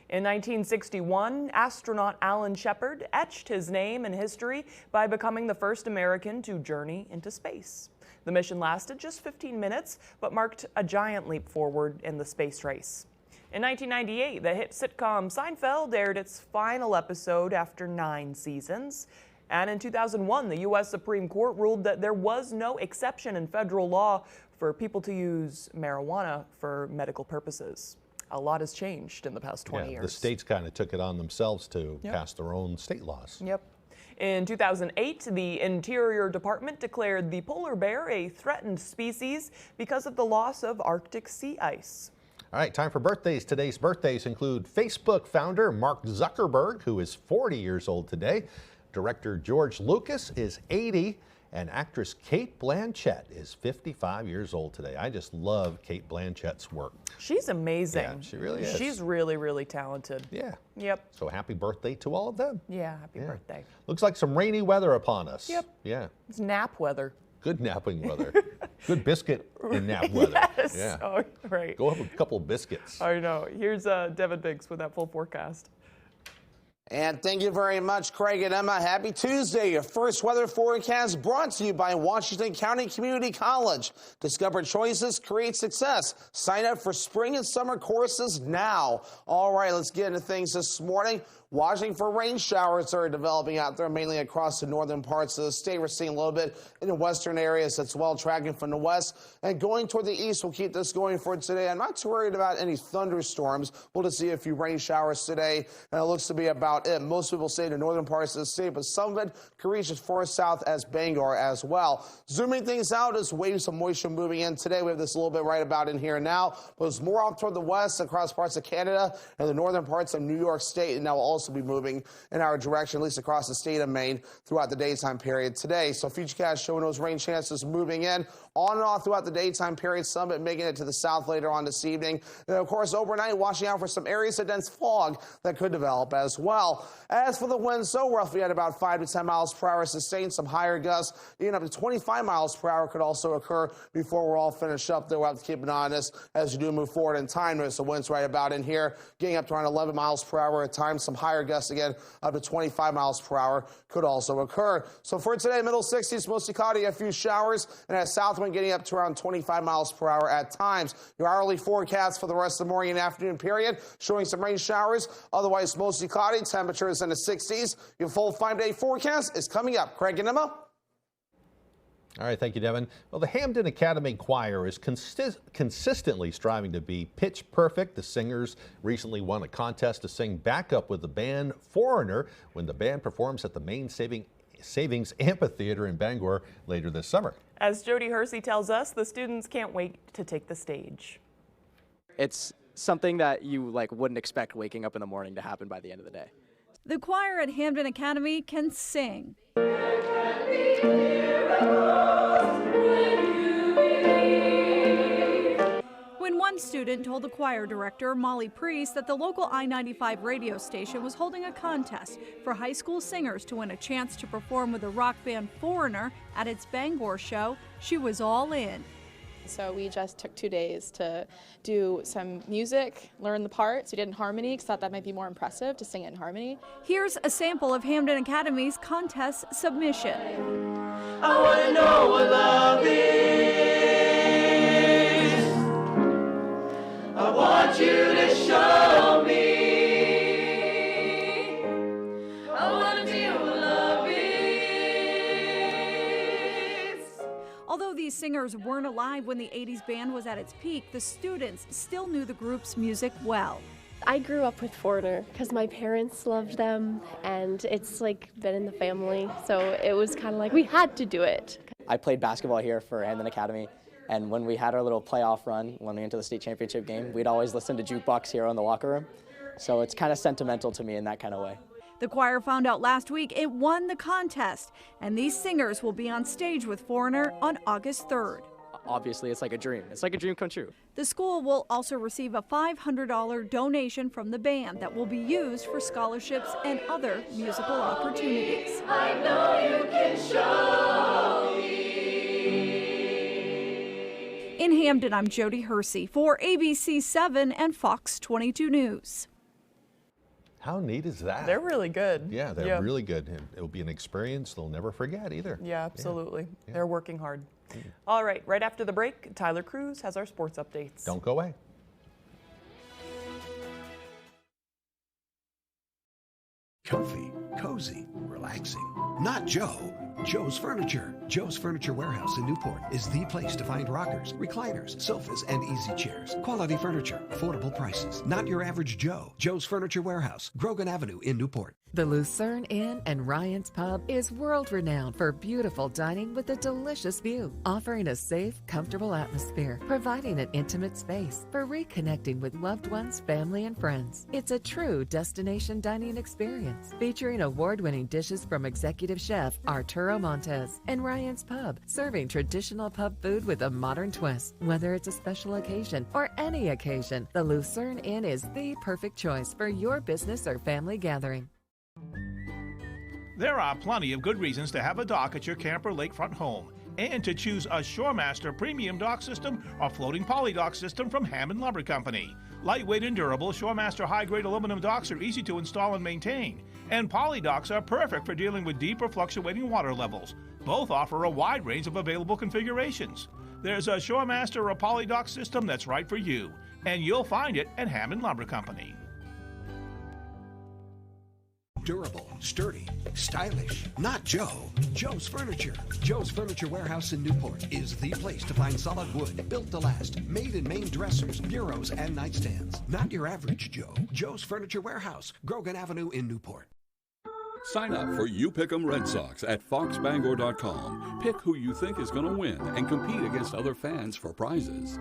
In 1961, astronaut Alan Shepard etched his name in history by becoming the first American to journey into space. The mission lasted just 15 minutes, but marked a giant leap forward in the space race. In 1998, the hit sitcom Seinfeld aired its final episode after 9 seasons. And in 2001, the U.S. Supreme Court ruled that there was no exception in federal law for people to use marijuana for medical purposes. A lot has changed in the past 20 years. The states kind of took it on themselves to pass their own state laws. Yep. In 2008, the Interior Department declared the polar bear a threatened species because of the loss of Arctic sea ice. All right, time for birthdays. Today's birthdays include Facebook founder Mark Zuckerberg, who is 40 years old today. Director George Lucas is 80. And actress Cate Blanchett is 55 years old today. I just love Cate Blanchett's work. She's amazing. Yeah, she really is. She's really, really talented. Yeah. Yep. So happy birthday to all of them. Yeah, happy birthday. Looks like some rainy weather upon us. Yep. Yeah. It's nap weather. Good napping weather. Good biscuit and nap weather. Yes. Yeah. Oh, right. Go have a couple of biscuits. I know. Here's Devin Biggs with that full forecast. And thank you very much, Craig and Emma. Happy Tuesday. Your first weather forecast brought to you by Washington County Community College. Discover choices, create success. Sign up for spring and summer courses now. All right, let's get into things this morning. Watching for rain showers that are developing out there, mainly across the northern parts of the state. We're seeing a little bit in the western areas as well, tracking from the west. And going toward the east, we'll keep this going for today. I'm not too worried about any thunderstorms. We'll just see a few rain showers today, and it looks to be about it. Most people say the northern parts of the state, but some of it could reach as far south as Bangor as well. Zooming things out as waves of moisture moving in today. We have this a little bit right about in here now, but it's more off toward the west across parts of Canada and the northern parts of New York State, and now also also be moving in our direction, at least across the state of Maine, throughout the daytime period today. So Futurecast showing those rain chances moving in on and off throughout the daytime period, some of it making it to the south later on this evening. And of course, overnight, watching out for some areas of dense fog that could develop as well. As for the winds, so roughly at about 5 to 10 miles per hour sustained, some higher gusts, even up to 25 miles per hour could also occur before we're all finished up. Though we'll have to keep an eye on this as we do move forward in time. Notice the winds right about in here, getting up to around 11 miles per hour at times. Some higher gusts again, up to 25 miles per hour could also occur. So for today, middle 60s, mostly cloudy, a few showers, and a south wind getting up to around 25 miles per hour at times. Your hourly forecast for the rest of the morning and afternoon period showing some rain showers, otherwise mostly cloudy, temperatures in the 60s. Your full 5-day forecast is coming up. Craig and Emma. All right, thank you, Devin. Well, the Hamden Academy Choir is consistently striving to be pitch perfect. The singers recently won a contest to sing backup with the band Foreigner when the band performs at the Maine Savings Amphitheater in Bangor later this summer. As Jody Hersey tells us, the students can't wait to take the stage. It's something that you wouldn't expect waking up in the morning to happen by the end of the day. The choir at Hamden Academy can sing. When one student told the choir director, Molly Priest, that the local I-95 radio station was holding a contest for high school singers to win a chance to perform with the rock band Foreigner at its Bangor show, she was all in. So we just took 2 days to do some music, learn the parts. We did it in harmony because I thought that might be more impressive to sing it in harmony. Here's a sample of Hamden Academy's contest submission. I want to know what love is. I want you to show me. I want to feel what love is. Although these singers weren't alive when the 80s band was at its peak, the students still knew the group's music well. I grew up with Foreigner because my parents loved them and it's been in the family, so it was kind of like we had to do it. I played basketball here for Hamden Academy, and when we had our little playoff run, when we went to the state championship game, we'd always listen to Jukebox Hero in the locker room, so it's kind of sentimental to me in that kind of way. The choir found out last week it won the contest, and these singers will be on stage with Foreigner on August 3rd. Obviously, it's like a dream. It's like a dream come true. The school will also receive a $500 donation from the band that will be used for scholarships and other musical opportunities. I know you can show me. In Hamden, I'm Jody Hersey for ABC 7 and Fox 22 News. How neat is that? They're really good. Yeah, they're really good. And it'll be an experience they'll never forget either. Yeah, absolutely. Yeah. They're working hard. All right, right after the break, Tyler Cruz has our sports updates. Don't go away. Comfy, cozy, relaxing. Not Joe. Joe's Furniture. Joe's Furniture Warehouse in Newport is the place to find rockers, recliners, sofas, and easy chairs. Quality furniture, affordable prices. Not your average Joe. Joe's Furniture Warehouse, Grogan Avenue in Newport. The Lucerne Inn and Ryan's Pub is world-renowned for beautiful dining with a delicious view, offering a safe, comfortable atmosphere, providing an intimate space for reconnecting with loved ones, family, and friends. It's a true destination dining experience, featuring award-winning dishes from executive chef Arturo Montes, and Ryan's Pub, serving traditional pub food with a modern twist. Whether it's a special occasion or any occasion, the Lucerne Inn is the perfect choice for your business or family gathering. There are plenty of good reasons to have a dock at your camp or lakefront home, and to choose a ShoreMaster premium dock system or floating poly dock system from Hammond Lumber Company. Lightweight and durable, ShoreMaster high-grade aluminum docks are easy to install and maintain, and poly docks are perfect for dealing with deep or fluctuating water levels. Both offer a wide range of available configurations. There's a ShoreMaster or a poly dock system that's right for you, and you'll find it at Hammond Lumber Company. Durable, sturdy, stylish. Not Joe. Joe's Furniture. Joe's Furniture Warehouse in Newport is the place to find solid wood, built to last, made in Maine dressers, bureaus, and nightstands. Not your average Joe. Joe's Furniture Warehouse, Grogan Avenue in Newport. Sign up for You Pick 'em Red Sox at foxbangor.com. Pick who you think is going to win and compete against other fans for prizes.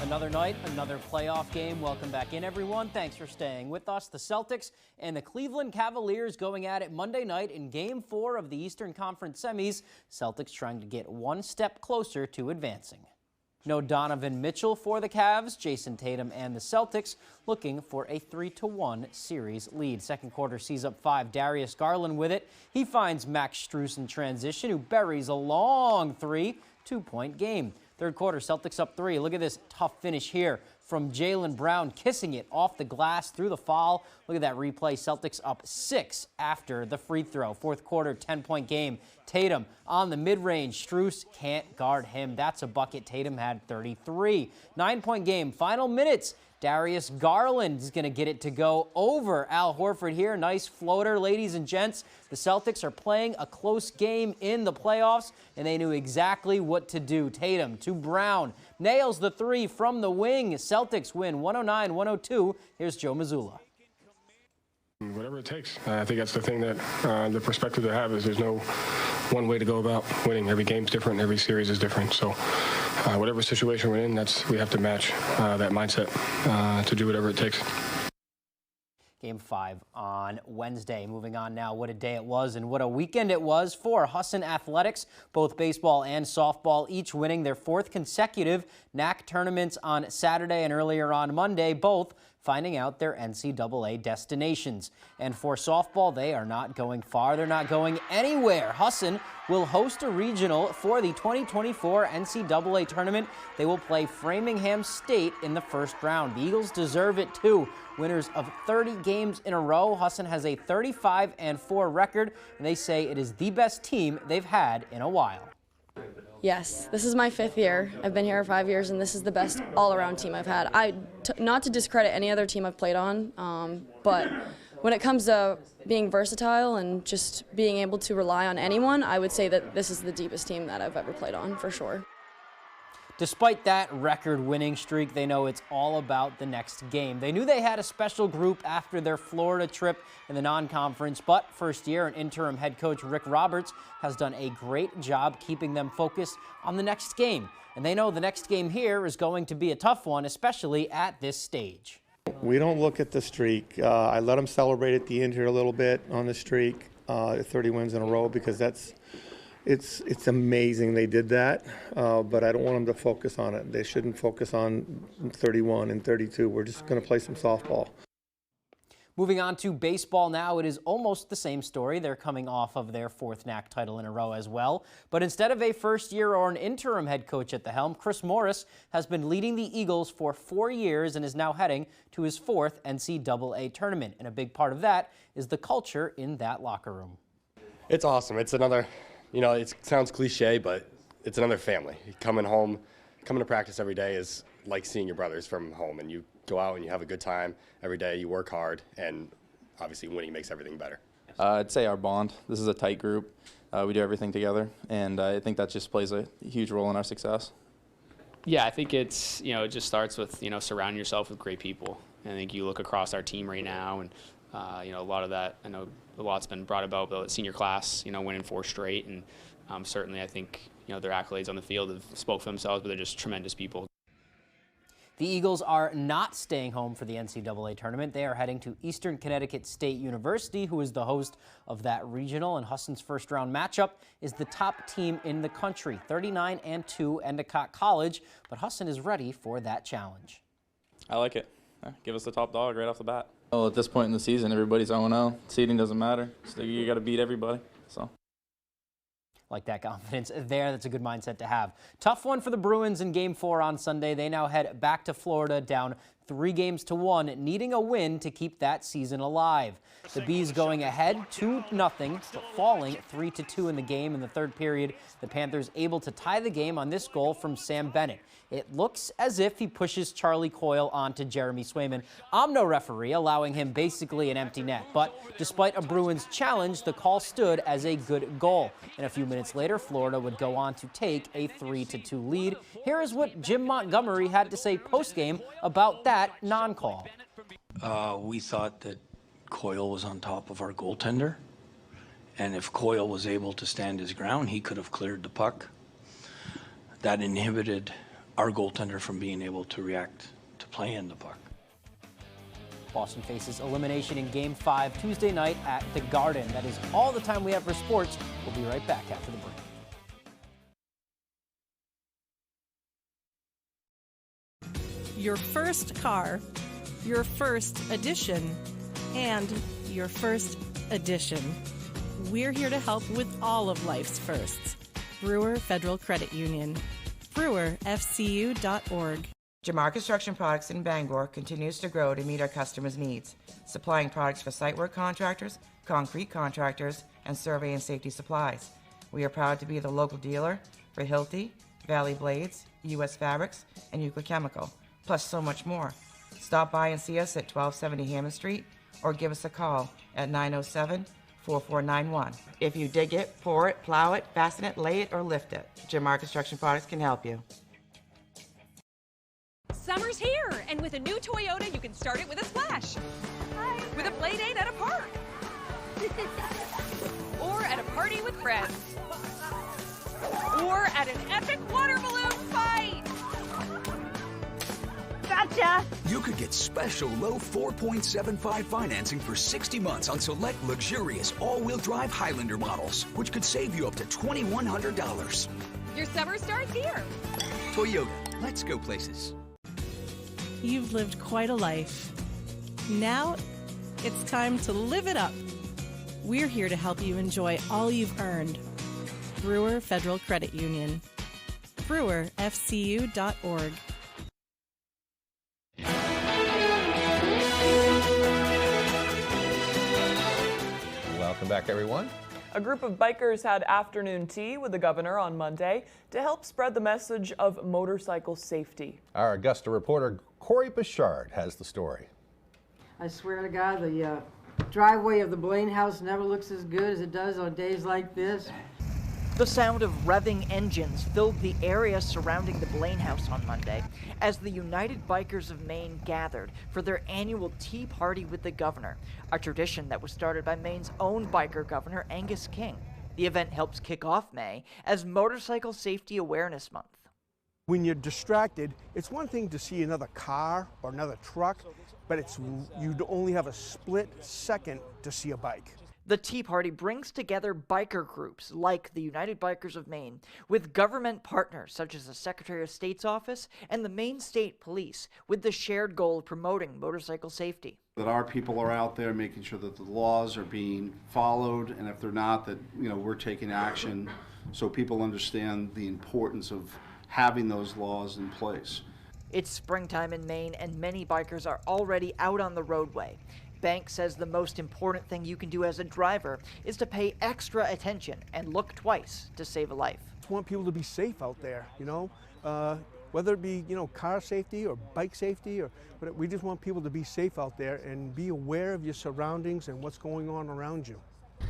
Another night, another playoff game. Welcome back in, everyone. Thanks for staying with us. The Celtics and the Cleveland Cavaliers going at it Monday night in Game 4 of the Eastern Conference semis. Celtics trying to get one step closer to advancing. No Donovan Mitchell for the Cavs. Jason Tatum and the Celtics looking for a 3-1 series lead. Second quarter sees up 5. Darius Garland with it. He finds Max Strus in transition, who buries a long 3. 2-point game. Third quarter, Celtics up 3. Look at this tough finish here from Jaylen Brown, kissing it off the glass through the foul. Look at that replay. Celtics up 6 after the free throw. Fourth quarter, 10-point game. Tatum on the mid-range. Strus can't guard him. That's a bucket. Tatum had 33. 9-point game. Final minutes. Darius Garland is going to get it to go over Al Horford here. Nice floater, ladies and gents. The Celtics are playing a close game in the playoffs, and they knew exactly what to do. Tatum to Brown. Nails the 3 from the wing. Celtics win 109-102. Here's Joe Mazzulla. Whatever it takes. I think that's the thing that the perspective to have is there's no one way to go about winning. Every game's different. Every series is different. So whatever situation we're in, we have to match that mindset to do whatever it takes. Game 5 on Wednesday. Moving on now, what a day it was and what a weekend it was for Husson Athletics. Both baseball and softball each winning their 4th consecutive NAC tournaments on Saturday and earlier on Monday, both finding out their NCAA destinations. And for softball, they are not going far. They're not going anywhere. Husson will host a regional for the 2024 NCAA tournament. They will play Framingham State in the first round. The Eagles deserve it too. Winners of 30 games in a row. Husson has a 35-4 record, and they say it is the best team they've had in a while. Yes, this is my 5th year. I've been here 5 years, and this is the best all-around team I've had. Not to discredit any other team I've played on, but when it comes to being versatile and just being able to rely on anyone, I would say that this is the deepest team that I've ever played on, for sure. Despite that record-winning streak, they know it's all about the next game. They knew they had a special group after their Florida trip in the non-conference, but first year and interim head coach Rick Roberts has done a great job keeping them focused on the next game. And they know the next game here is going to be a tough one, especially at this stage. We don't look at the streak. I let them celebrate at the end here a little bit on the streak, 30 wins in a row, because it's amazing they did that, but I don't want them to focus on it. They shouldn't focus on 31 and 32. We're just going to play some softball. Moving on to baseball now, it is almost the same story. They're coming off of their 4th NAC title in a row as well. But instead of a first year or an interim head coach at the helm, Chris Morris has been leading the Eagles for 4 years and is now heading to his 4th NCAA tournament. And a big part of that is the culture in that locker room. It's awesome. It's another, it sounds cliche, but it's another family. Coming to practice every day is like seeing your brothers from home, and you go out and you have a good time every day, you work hard, and obviously winning makes everything better. I'd say our bond. This is a tight group. We do everything together, and I think that just plays a huge role in our success. Yeah, I think it just starts with, surrounding yourself with great people. And I think you look across our team right now, and, a lot of that, I know a lot's been brought about by the senior class, winning 4 straight, and certainly I think, their accolades on the field have spoke for themselves, but they're just tremendous people. The Eagles are not staying home for the NCAA tournament. They are heading to Eastern Connecticut State University, who is the host of that regional, and Husson's first-round matchup is the top team in the country, 39-2 Endicott College, but Husson is ready for that challenge. I like it. Give us the top dog right off the bat. Well, at this point in the season, everybody's 0-0. Seeding doesn't matter, so you got to beat everybody. So. Like that confidence there. That's a good mindset to have. Tough one for the Bruins in Game 4 on Sunday. They now head back to Florida down 3-1, needing a win to keep that season alive. The Bees going ahead 2-0, but falling 3-2 in the game in the third period. The Panthers able to tie the game on this goal from Sam Bennett. It looks as if he pushes Charlie Coyle onto Jeremy Swayman. I'm no referee, allowing him basically an empty net. But despite a Bruins challenge, the call stood as a good goal. And a few minutes later, Florida would go on to take a 3-2 lead. Here is what Jim Montgomery had to say post-game about that non-call. We thought that Coyle was on top of our goaltender, and if Coyle was able to stand his ground, he could have cleared the puck. That inhibited our goaltender from being able to react to play in the puck. Boston faces elimination in Game 5 Tuesday night at the Garden. That is all the time we have for sports. We'll be right back after the break. Your first car, your first edition, and your first edition. We're here to help with all of life's firsts. Brewer Federal Credit Union. BrewerFCU.org. Jamar Construction Products in Bangor continues to grow to meet our customers' needs, supplying products for site work contractors, concrete contractors, and survey and safety supplies. We are proud to be the local dealer for Hilti, Valley Blades, U.S. Fabrics, and Euclid Chemical, plus so much more. Stop by and see us at 1270 Hammond Street or give us a call at 907-4491. If you dig it, pour it, plow it, fasten it, lay it, or lift it, Jamar Construction Products can help you. Summer's here, and with a new Toyota, you can start it with a splash. Hi. With a play date at a park. Or at a party with friends. Or at an epic water balloon fight. Gotcha! You could get special low 4.75 financing for 60 months on select luxurious all-wheel drive Highlander models, which could save you up to $2,100. Your summer starts here. Toyota, let's go places. You've lived quite a life. Now, it's time to live it up. We're here to help you enjoy all you've earned. Brewer Federal Credit Union. BrewerFCU.org. Welcome back, everyone. A group of bikers had afternoon tea with the governor on Monday to help spread the message of motorcycle safety. Our Augusta reporter Corey Bichard has the story. I swear to God, the driveway of the Blaine house never looks as good as it does on days like this. The sound of revving engines filled the area surrounding the Blaine house on Monday as the United Bikers of Maine gathered for their annual tea party with the governor, a tradition that was started by Maine's own biker governor, Angus King. The event helps kick off May as Motorcycle Safety Awareness Month. When you're distracted, it's one thing to see another car or another truck, but you only have a split second to see a bike. The Tea Party brings together biker groups like the United Bikers of Maine with government partners such as the Secretary of State's office and the Maine State Police with the shared goal of promoting motorcycle safety. That our people are out there making sure that the laws are being followed, and if they're not, that we're taking action so people understand the importance of having those laws in place. It's springtime in Maine and many bikers are already out on the roadway. Banks says the most important thing you can do as a driver is to pay extra attention and look twice to save a life. I just want people to be safe out there, whether it be, car safety or bike safety, but we just want people to be safe out there and be aware of your surroundings and what's going on around you.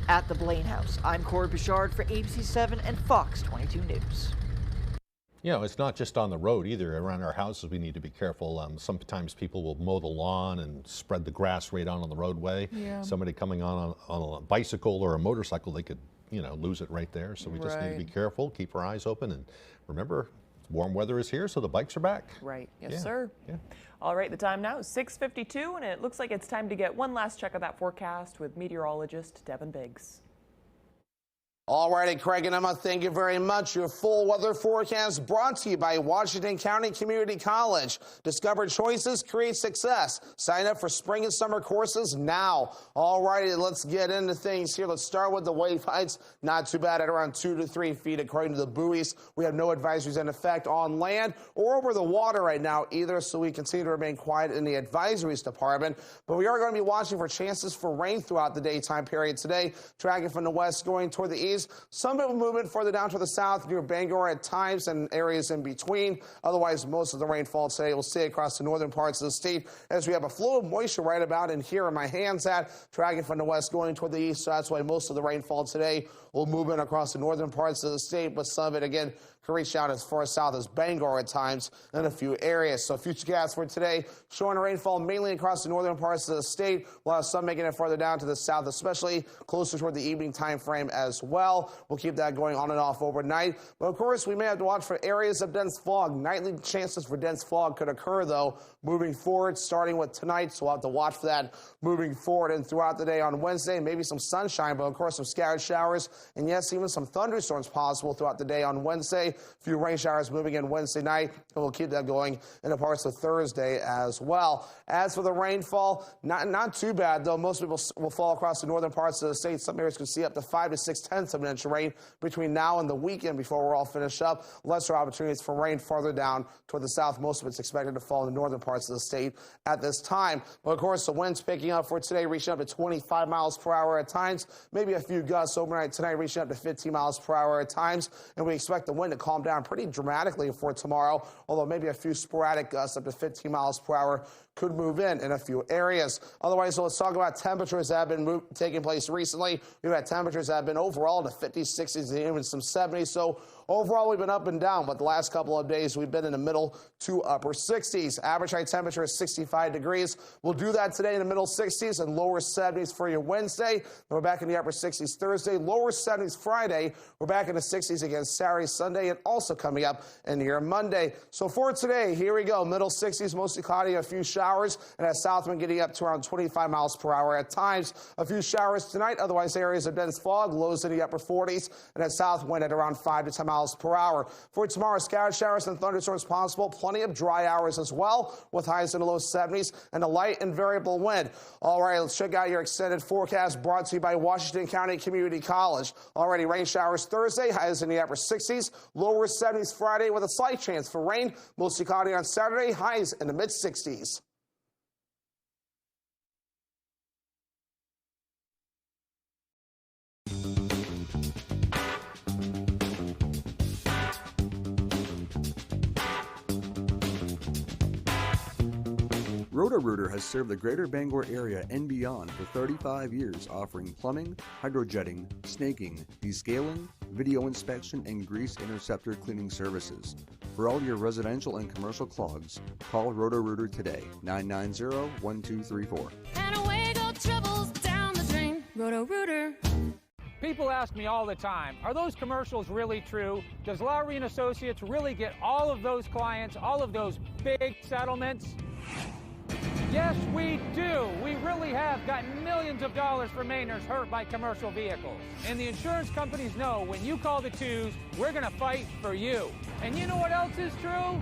At the Blaine House, I'm Corey Bichard for ABC 7 and Fox 22 News. It's not just on the road either. Around our houses, we need to be careful. Sometimes people will mow the lawn and spread the grass right on the roadway. Yeah. Somebody coming on a bicycle or a motorcycle, they could, lose it right there. So we just need to be careful, keep our eyes open, and remember, warm weather is here, so the bikes are back. Right. Yes, sir. Yeah. All right, the time now is 6:52, and it looks like it's time to get one last check of that forecast with meteorologist Devin Biggs. All righty, Craig and Emma, thank you very much. Your full weather forecast brought to you by Washington County Community College. Discover choices, create success. Sign up for spring and summer courses now. All righty, let's get into things here. Let's start with the wave heights. Not too bad at around 2 to 3 feet according to the buoys. We have no advisories in effect on land or over the water right now either, so we continue to remain quiet in the advisories department. But we are going to be watching for chances for rain throughout the daytime period today. Tracking from the west going toward the east. Some bit of movement further down to the south near Bangor at times and areas in between. Otherwise, most of the rainfall today will stay across the northern parts of the state as we have a flow of moisture right about in here in my hands at. Tracking from the west going toward the east, so that's why most of the rainfall today will move in across the northern parts of the state, but some of it, again, can reach down as far south as Bangor at times in a few areas. So futurecast for today showing rainfall mainly across the northern parts of the state. We'll have some making it farther down to the south, especially closer toward the evening time frame as well. We'll keep that going on and off overnight. But of course, we may have to watch for areas of dense fog. Nightly chances for dense fog could occur, though, moving forward, starting with tonight. So we'll have to watch for that moving forward and throughout the day on Wednesday. Maybe some sunshine, but of course some scattered showers, and yes, even some thunderstorms possible throughout the day on Wednesday. A few rain showers moving in Wednesday night, and we'll keep that going into parts of Thursday as well. As for the rainfall, not too bad, though. Most people will fall across the northern parts of the state. Some areas could see up to 5 to 6/10 of an inch of rain between now and the weekend before we're all finished up. Lesser opportunities for rain farther down toward the south. Most of it's expected to fall in the northern parts of the state at this time. But of course, the wind's picking up for today, reaching up to 25 miles per hour at times. Maybe a few gusts overnight tonight, reaching up to 15 miles per hour at times. And we expect the wind to calm down pretty dramatically for tomorrow, although maybe a few sporadic gusts up to 15 miles per hour could move in a few areas. Otherwise, so let's talk about temperatures that have been taking place recently. We've had temperatures that have been overall in the 50s, 60s, and even some 70s. So overall, we've been up and down, but the last couple of days, we've been in the middle to upper 60s. Average high temperature is 65 degrees. We'll do that today in the middle 60s and lower 70s for your Wednesday. Then we're back in the upper 60s Thursday, lower 70s Friday. We're back in the 60s again Saturday, Sunday, and also coming up in here Monday. So for today, here we go. Middle 60s, mostly cloudy, a few showers, and a south wind getting up to around 25 miles per hour at times. A few showers tonight, otherwise areas of dense fog, lows in the upper 40s, and a south wind at around 5 to 10 miles per hour. For tomorrow, scattered showers and thunderstorms possible, plenty of dry hours as well, with highs in the low 70s and a light and variable wind. All right, let's check out your extended forecast brought to you by Washington County Community College. Already rain showers Thursday, highs in the upper 60s, lower 70s Friday with a slight chance for rain, mostly cloudy on Saturday, highs in the mid 60s. Roto-Rooter has served the greater Bangor area and beyond for 35 years, offering plumbing, hydrojetting, snaking, descaling, video inspection, and grease interceptor cleaning services. For all your residential and commercial clogs, call Roto-Rooter today, 990-1234. And away go troubles down the drain. Roto-Rooter. People ask me all the time, are those commercials really true? Does Lowry & Associates really get all of those clients, all of those big settlements? Yes, we do. We really have gotten millions of dollars for Mainers hurt by commercial vehicles. And the insurance companies know when you call the twos, we're going to fight for you. And you know what else is true?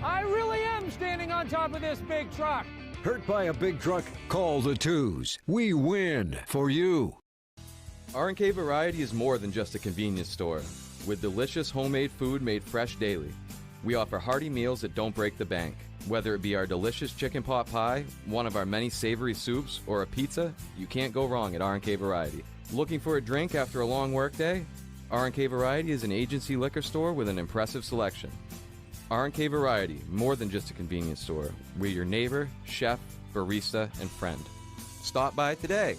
I really am standing on top of this big truck. Hurt by a big truck? Call the twos. We win for you. R&K Variety is more than just a convenience store. With delicious homemade food made fresh daily. We offer hearty meals that don't break the bank. Whether it be our delicious chicken pot pie, one of our many savory soups, or a pizza, you can't go wrong at R&K Variety. Looking for a drink after a long workday? R&K Variety is an agency liquor store with an impressive selection. R&K Variety, more than just a convenience store. We're your neighbor, chef, barista, and friend. Stop by today.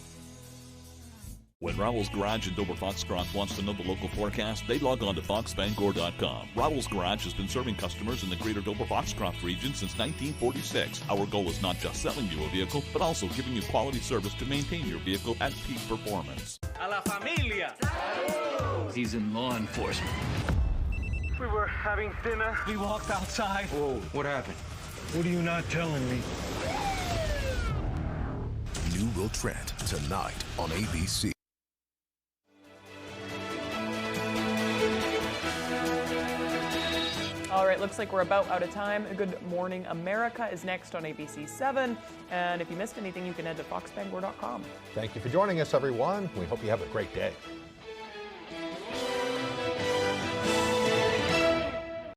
When Rowell's Garage in Dover Foxcroft wants to know the local forecast, they log on to foxbangor.com. Rowell's Garage has been serving customers in the greater Dover Foxcroft region since 1946. Our goal is not just selling you a vehicle, but also giving you quality service to maintain your vehicle at peak performance. A la familia! He's in law enforcement. We were having dinner. We walked outside. Whoa, what happened? What are you not telling me? New Will Trent, tonight on ABC. All right, looks like we're about out of time. Good Morning America is next on ABC 7. And if you missed anything, you can head to foxbangor.com. Thank you for joining us, everyone. We hope you have a great day.